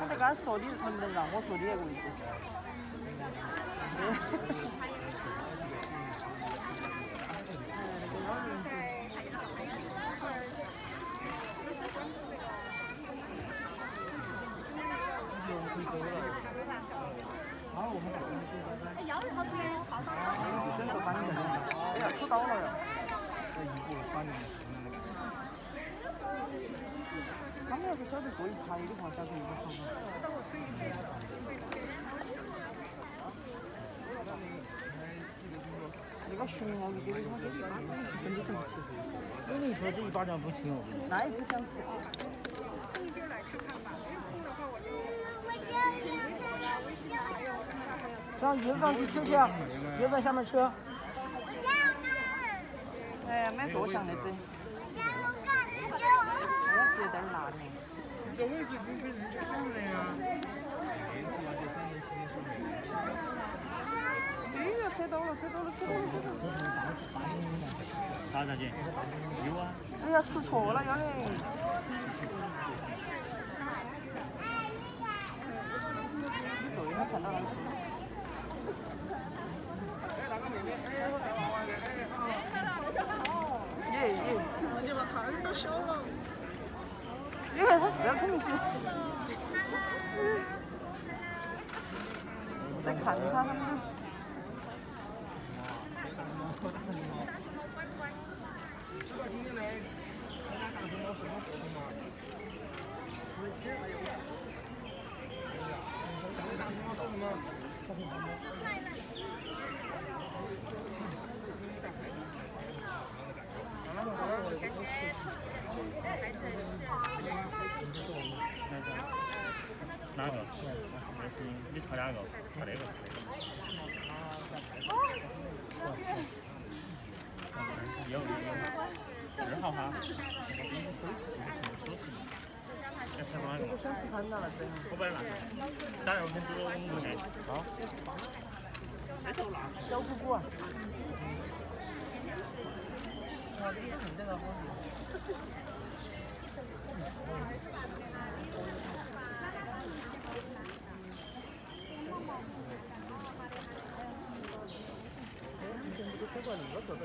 我在刚说你能不能让我说你那个位置？选择把你认了，哎呀，出刀了呀！他们要是晓得过一排的话，价格又好。那个熊啊，你给他给身体生不起。我跟你说，这一巴掌不轻哦。那一只想吃。上鱼上去吃去，鱼在下面吃。哎呀，蛮多香的子。我直接在那里。这位置不是人家上的呀。哎呀，扯到了。啥价钱？有啊。哎呀，吃错了，要得。对，他看到了。直接把摊儿都收了。因为他是要冲洗。在看他们。哪个？你炒哪个？炒那个。有2号哈。我想吃酸辣了，真的。我不辣。打肉先煮5块。好。小姑姑啊。哇，这个很这个好。哎，你全部都吃过那个做的。